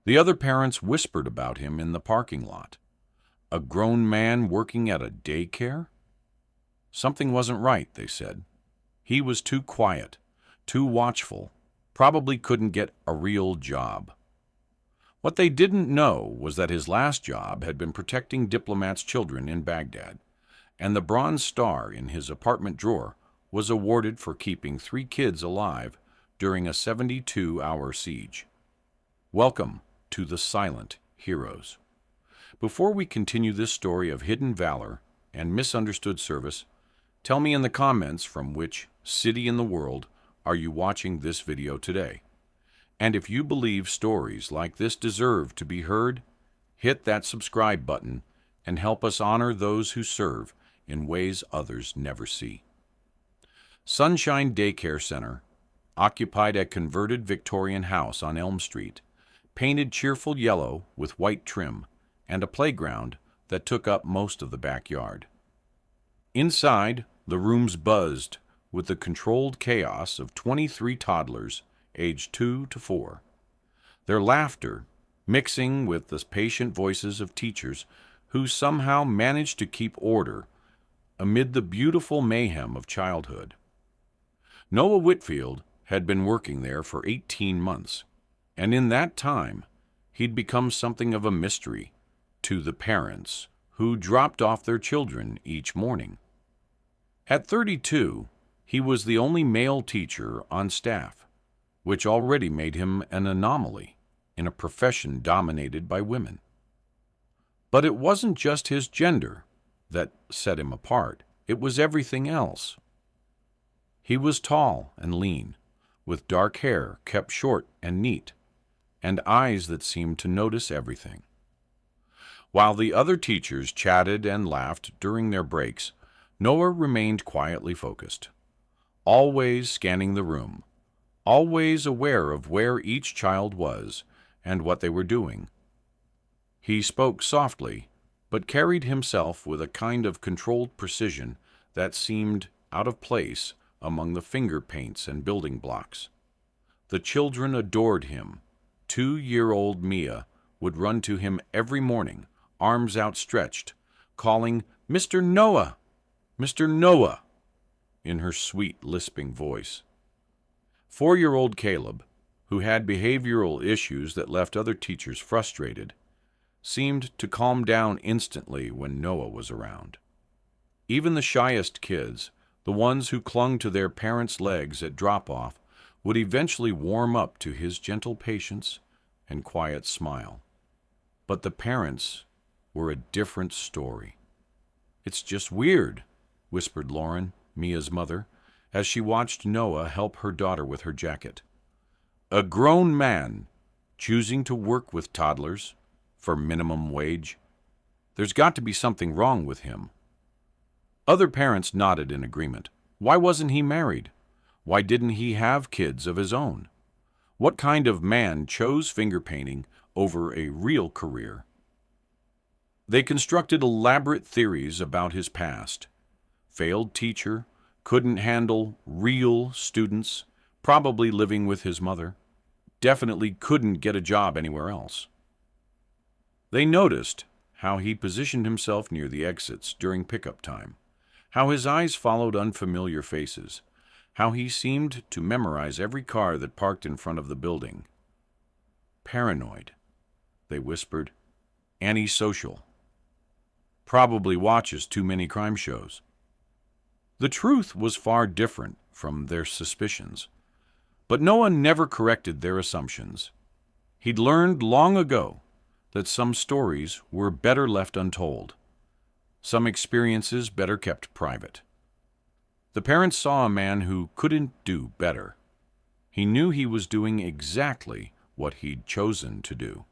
The other parents whispered about him in the parking lot. A grown man working at a daycare? Something wasn't right, they said. He was too quiet, too watchful, probably couldn't get a real job. What they didn't know was that his last job had been protecting diplomats' children in Baghdad, and the Bronze Star in his apartment drawer was awarded for keeping 3 kids alive during a 72-hour siege. Welcome to the Silent Heroes. Before we continue this story of hidden valor and misunderstood service, tell me in the comments from which city in the world are you watching this video today. And if you believe stories like this deserve to be heard, hit that subscribe button and help us honor those who serve in ways others never see. Sunshine Daycare Center occupied a converted Victorian house on Elm Street, painted cheerful yellow with white trim, and a playground that took up most of the backyard. Inside, the rooms buzzed with the controlled chaos of 23 toddlers aged 2 to 4. Their laughter mixing with the patient voices of teachers who somehow managed to keep order amid the beautiful mayhem of childhood. Noah Whitfield had been working there for 18 months, and in that time, he'd become something of a mystery to the parents who dropped off their children each morning. At 32, he was the only male teacher on staff, which already made him an anomaly in a profession dominated by women. But it wasn't just his gender that set him apart. It was everything else. He was tall and lean, with dark hair kept short and neat, and eyes that seemed to notice everything. While the other teachers chatted and laughed during their breaks, Noah remained quietly focused, always scanning the room, always aware of where each child was and what they were doing. He spoke softly, but carried himself with a kind of controlled precision that seemed out of place among the finger paints and building blocks. The children adored him. 2-year-old Mia would run to him every morning, arms outstretched, calling, "Mr. Noah! Mr. Noah!" in her sweet, lisping voice. 4-year-old Caleb, who had behavioral issues that left other teachers frustrated, seemed to calm down instantly when Noah was around. Even the shyest kids, the ones who clung to their parents' legs at drop-off, would eventually warm up to his gentle patience and quiet smile. But the parents were a different story. "It's just weird," whispered Lauren, Mia's mother, as she watched Noah help her daughter with her jacket. A grown man choosing to work with toddlers for minimum wage. There's got to be something wrong with him. Other parents nodded in agreement. Why wasn't he married? Why didn't he have kids of his own? What kind of man chose finger painting over a real career? They constructed elaborate theories about his past. Failed teacher, couldn't handle real students, probably living with his mother, definitely couldn't get a job anywhere else. They noticed how he positioned himself near the exits during pickup time, how his eyes followed unfamiliar faces, how he seemed to memorize every car that parked in front of the building. Paranoid, they whispered. Antisocial. Probably watches too many crime shows. The truth was far different from their suspicions, but Noah never corrected their assumptions. He'd learned long ago that some stories were better left untold, some experiences better kept private. The parents saw a man who couldn't do better. He knew he was doing exactly what he'd chosen to do.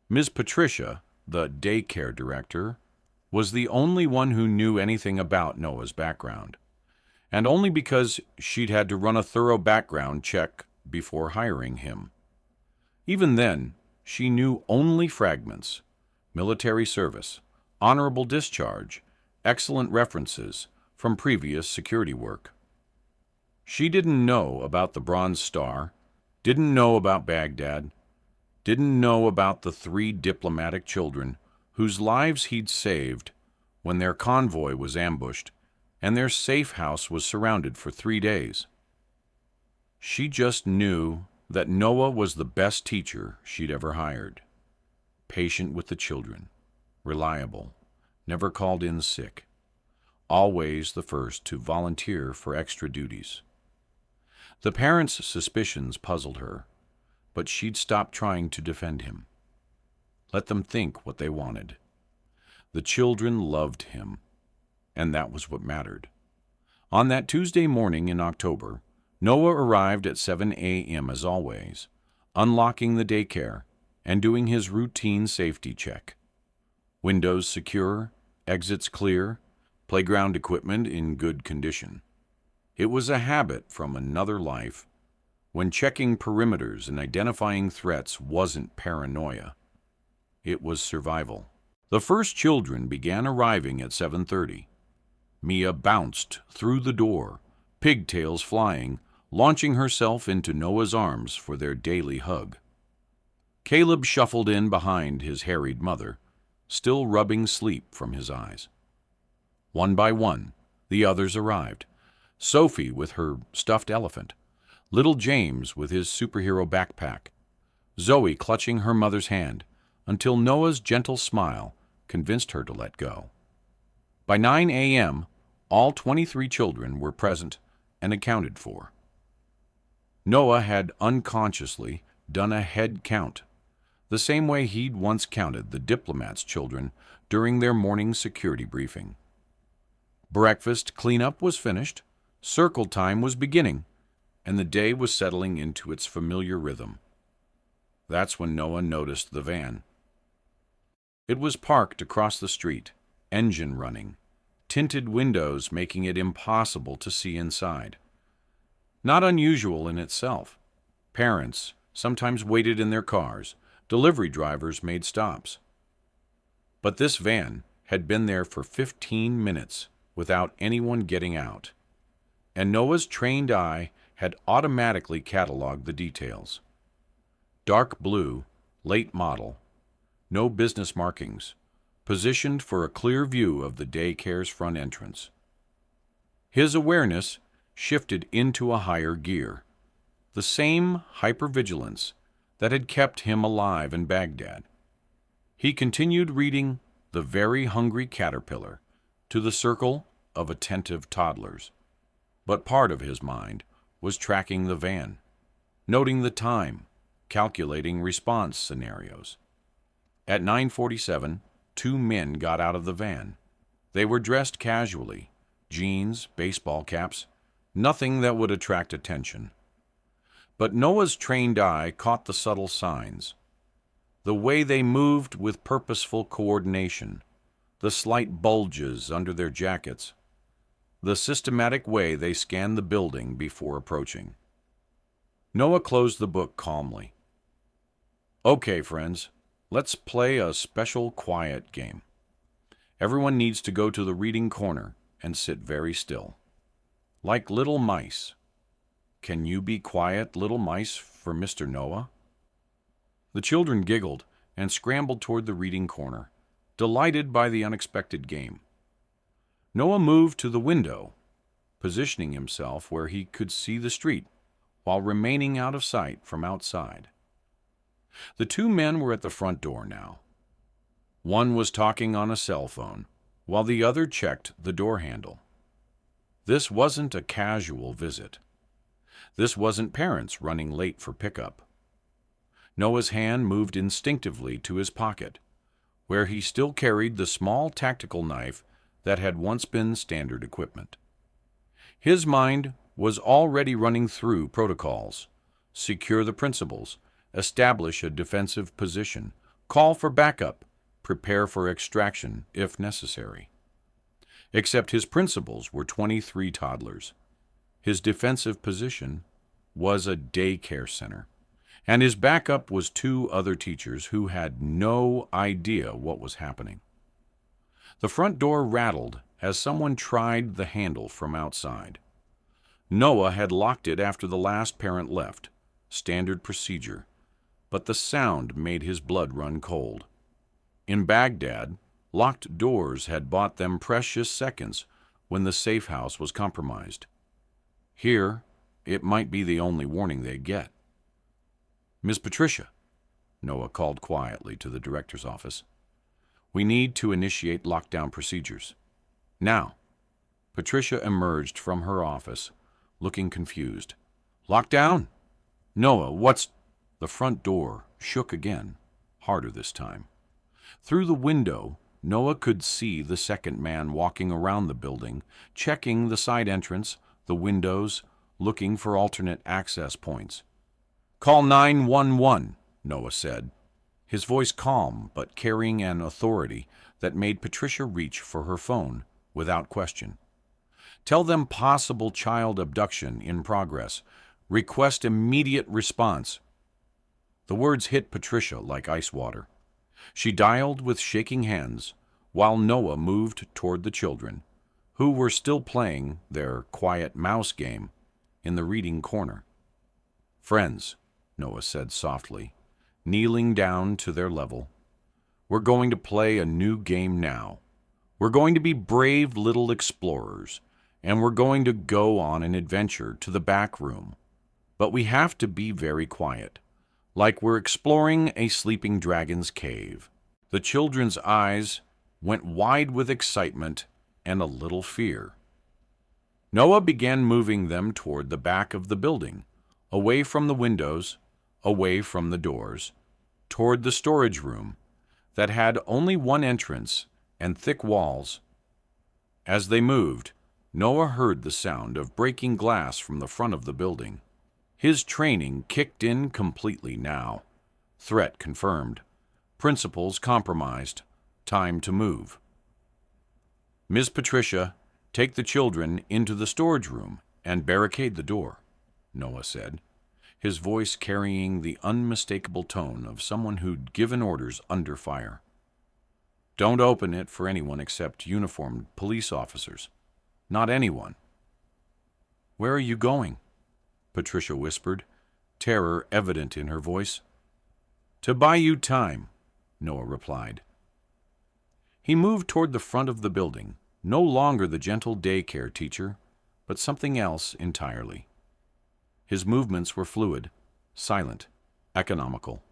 Ms. Patricia, the daycare director, was the only one who knew anything about Noah's background, and only because she'd had to run a thorough background check before hiring him. Even then, she knew only fragments: military service, honorable discharge, excellent references from previous security work. She didn't know about the Bronze Star, didn't know about Baghdad, didn't know about the 3 diplomatic children whose lives he'd saved when their convoy was ambushed and their safe house was surrounded for 3 days. She just knew that Noah was the best teacher she'd ever hired. Patient with the children, reliable, never called in sick, always the first to volunteer for extra duties. The parents' suspicions puzzled her, but she'd stopped trying to defend him. Let them think what they wanted. The children loved him, and that was what mattered. On that Tuesday morning in October, Noah arrived at 7 a.m. as always, unlocking the daycare and doing his routine safety check. Windows secure, exits clear, playground equipment in good condition. It was a habit from another life when checking perimeters and identifying threats wasn't paranoia. It was survival. The first children began arriving at 7:30. Mia bounced through the door, pigtails flying, launching herself into Noah's arms for their daily hug. Caleb shuffled in behind his harried mother, still rubbing sleep from his eyes. One by one, the others arrived. Sophie with her stuffed elephant, little James with his superhero backpack, Zoe clutching her mother's hand, until Noah's gentle smile convinced her to let go. By 9 a.m., all 23 children were present and accounted for. Noah had unconsciously done a head count, the same way he'd once counted the diplomats' children during their morning security briefing. Breakfast cleanup was finished, circle time was beginning, and the day was settling into its familiar rhythm. That's when Noah noticed the van. It was parked across the street, engine running, tinted windows making it impossible to see inside. Not unusual in itself. Parents sometimes waited in their cars, delivery drivers made stops. But this van had been there for 15 minutes without anyone getting out, and Noah's trained eye had automatically cataloged the details. Dark blue, late model, no business markings, positioned for a clear view of the daycare's front entrance. His awareness shifted into a higher gear, the same hypervigilance that had kept him alive in Baghdad. He continued reading The Very Hungry Caterpillar to the circle of attentive toddlers, but part of his mind was tracking the van, noting the time, calculating response scenarios. At 9:47, 2 men got out of the van. They were dressed casually, jeans, baseball caps, nothing that would attract attention. But Noah's trained eye caught the subtle signs. The way they moved with purposeful coordination, the slight bulges under their jackets, the systematic way they scanned the building before approaching. Noah closed the book calmly. Okay, friends, let's play a special quiet game. Everyone needs to go to the reading corner and sit very still, like little mice. Can you be quiet, little mice, for Mr. Noah? The children giggled and scrambled toward the reading corner, delighted by the unexpected game. Noah moved to the window, positioning himself where he could see the street while remaining out of sight from outside. The 2 men were at the front door now. One was talking on a cell phone, while the other checked the door handle. This wasn't a casual visit. This wasn't parents running late for pickup. Noah's hand moved instinctively to his pocket, where he still carried the small tactical knife that had once been standard equipment. His mind was already running through protocols: secure the principals, establish a defensive position, call for backup, prepare for extraction if necessary. Except his principals were 23 toddlers. His defensive position was a daycare center, and his backup was 2 other teachers who had no idea what was happening. The front door rattled as someone tried the handle from outside. Noah had locked it after the last parent left, standard procedure. but the sound made his blood run cold. In Baghdad, locked doors had bought them precious seconds when the safe house was compromised. Here, it might be the only warning they'd get. "Miss Patricia," Noah called quietly to the director's office. "We need to initiate lockdown procedures. Now." Patricia emerged from her office, looking confused. "Lockdown? Noah, what's—" The front door shook again, harder this time. Through the window, Noah could see the second man walking around the building, checking the side entrance, the windows, looking for alternate access points. "Call 911, Noah said, his voice calm but carrying an authority that made Patricia reach for her phone without question. "Tell them possible child abduction in progress. Request immediate response." The words hit Patricia like ice water. She dialed with shaking hands while Noah moved toward the children, who were still playing their quiet mouse game in the reading corner. "Friends," Noah said softly, kneeling down to their level, "we're going to play a new game now. We're going to be brave little explorers, and we're going to go on an adventure to the back room. But we have to be very quiet, like we're exploring a sleeping dragon's cave." The children's eyes went wide with excitement and a little fear. Noah began moving them toward the back of the building, away from the windows, away from the doors, toward the storage room that had only one entrance and thick walls. As they moved, Noah heard the sound of breaking glass from the front of the building. His training kicked in completely now. Threat confirmed. Principles compromised. Time to move. "Miss Patricia, take the children into the storage room and barricade the door," Noah said, his voice carrying the unmistakable tone of someone who'd given orders under fire. "Don't open it for anyone except uniformed police officers. Not anyone." "Where are you going?" Patricia whispered, terror evident in her voice. "To buy you time," Noah replied. He moved toward the front of the building, no longer the gentle daycare teacher, but something else entirely. His movements were fluid, silent, economical.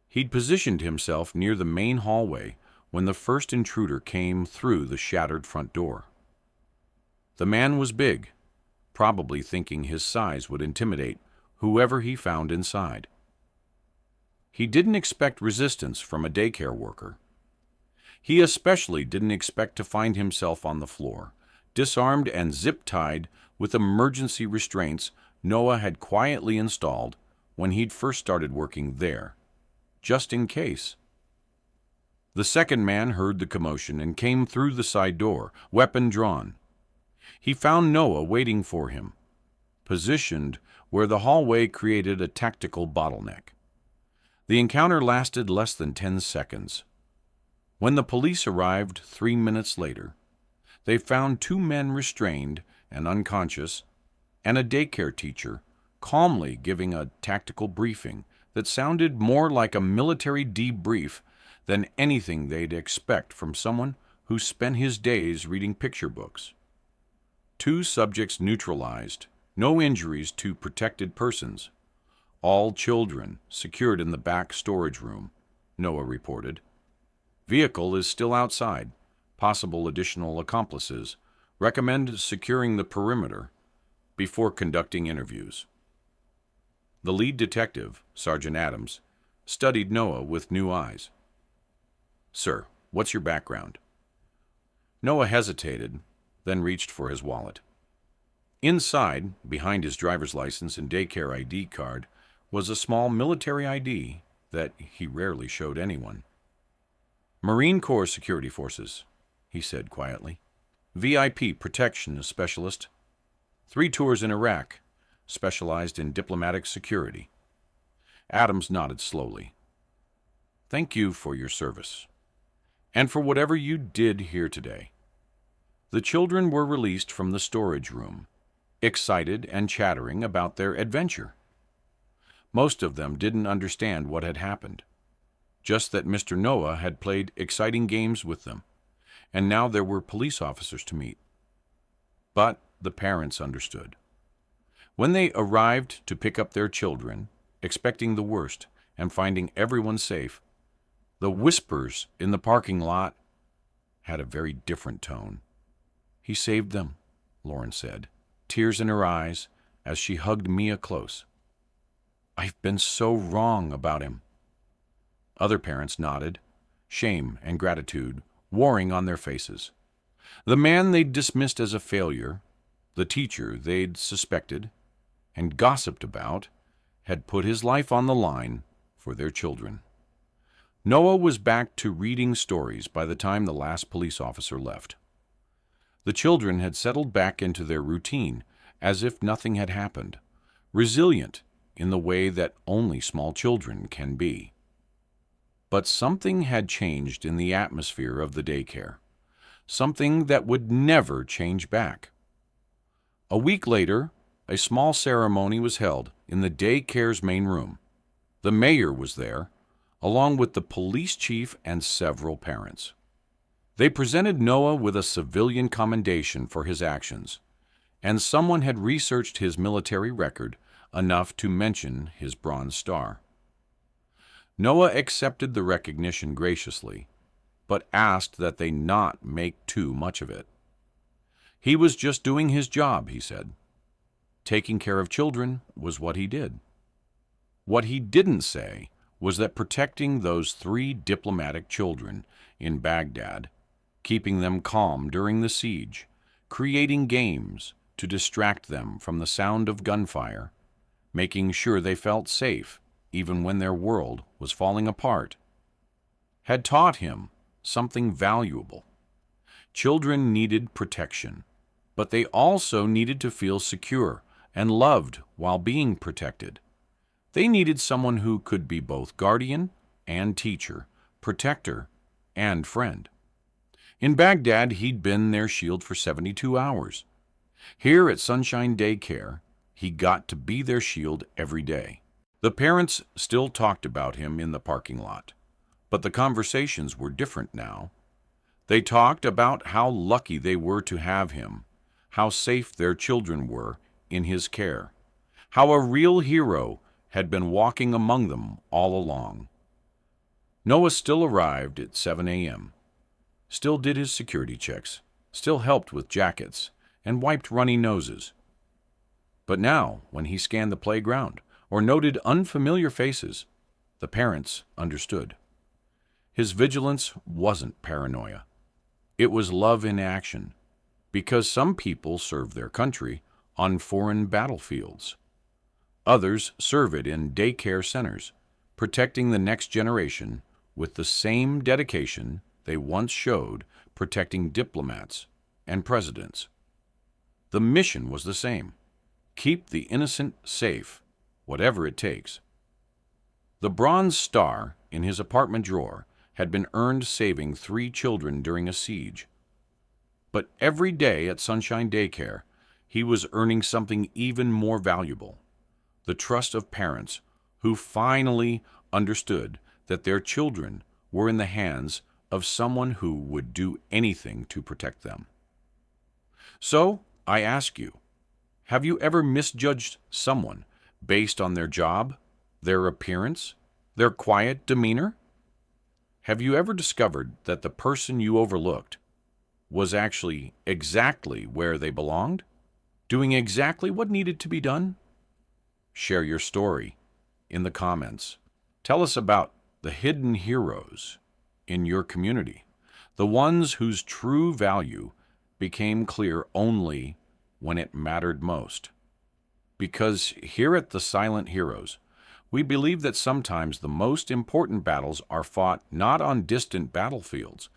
He'd positioned himself near the main hallway when the first intruder came through the shattered front door. The man was big, probably thinking his size would intimidate whoever he found inside. He didn't expect resistance from a daycare worker. He especially didn't expect to find himself on the floor, disarmed and zip-tied with emergency restraints Noah had quietly installed when he'd first started working there, just in case. The second man heard the commotion and came through the side door, weapon drawn. He found Noah waiting for him, positioned where the hallway created a tactical bottleneck. The encounter lasted less than 10 seconds. When the police arrived 3 minutes later, they found 2 men restrained and unconscious, and a daycare teacher calmly giving a tactical briefing that sounded more like a military debrief than anything they'd expect from someone who spent his days reading picture books. 2 subjects neutralized, no injuries to protected persons. All children secured in the back storage room, Noah reported. Vehicle is still outside. Possible additional accomplices. Recommend securing the perimeter before conducting interviews. The lead detective, Sergeant Adams, studied Noah with new eyes. "Sir, what's your background?" Noah hesitated, then reached for his wallet. Inside, behind his driver's license and daycare ID card, was a small military ID that he rarely showed anyone. "Marine Corps Security Forces," he said quietly. "VIP Protection Specialist. 3 tours in Iraq, specialized in diplomatic security." Adams nodded slowly. "Thank you for your service, and for whatever you did here today." The children were released from the storage room, excited and chattering about their adventure. Most of them didn't understand what had happened, just that Mr. Noah had played exciting games with them, and now there were police officers to meet. But the parents understood. When they arrived to pick up their children, expecting the worst and finding everyone safe, the whispers in the parking lot had a very different tone. "He saved them," Lauren said, tears in her eyes as she hugged Mia close. "I've been so wrong about him." Other parents nodded, shame and gratitude warring on their faces. The man they'd dismissed as a failure, the teacher they'd suspected and gossiped about, had put his life on the line for their children. Noah was back to reading stories by the time the last police officer left. The children had settled back into their routine as if nothing had happened, resilient in the way that only small children can be. But something had changed in the atmosphere of the daycare, something that would never change back. A week later, a small ceremony was held in the daycare's main room. The mayor was there, along with the police chief and several parents. They presented Noah with a civilian commendation for his actions, and someone had researched his military record enough to mention his Bronze Star. Noah accepted the recognition graciously, but asked that they not make too much of it. He was just doing his job, he said. Taking care of children was what he did. What he didn't say was that protecting those 3 diplomatic children in Baghdad, keeping them calm during the siege, creating games to distract them from the sound of gunfire, making sure they felt safe even when their world was falling apart, had taught him something valuable. Children needed protection, but they also needed to feel secure and loved while being protected. They needed someone who could be both guardian and teacher, protector and friend. In Baghdad, he'd been their shield for 72 hours. Here at Sunshine Daycare, he got to be their shield every day. The parents still talked about him in the parking lot, but the conversations were different now. They talked about how lucky they were to have him, how safe their children were in his care, how a real hero had been walking among them all along. Noah still arrived at 7 a.m., still did his security checks, still helped with jackets, and wiped runny noses. But now, when he scanned the playground or noted unfamiliar faces, the parents understood. His vigilance wasn't paranoia. It was love in action, because some people serve their country on foreign battlefields. Others serve it in daycare centers, protecting the next generation with the same dedication they once showed protecting diplomats and presidents. The mission was the same: keep the innocent safe, whatever it takes. The Bronze Star in his apartment drawer had been earned saving 3 children during a siege. But every day at Sunshine Daycare, he was earning something even more valuable: the trust of parents who finally understood that their children were in the hands of someone who would do anything to protect them. So, I ask you, have you ever misjudged someone based on their job, their appearance, their quiet demeanor? Have you ever discovered that the person you overlooked was actually exactly where they belonged, doing exactly what needed to be done? Share your story in the comments. Tell us about the hidden heroes in your community, the ones whose true value became clear only when it mattered most. Because here at the Silent Heroes, we believe that sometimes the most important battles are fought not on distant battlefields,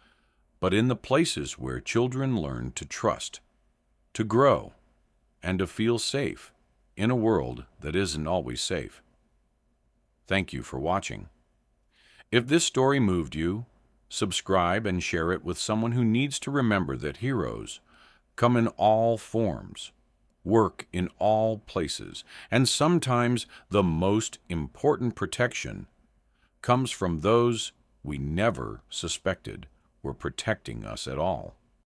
but in the places where children learn to trust, to grow, and to feel safe in a world that isn't always safe. Thank you for watching. If this story moved you, subscribe and share it with someone who needs to remember that heroes come in all forms, work in all places, and sometimes the most important protection comes from those we never suspected were protecting us at all.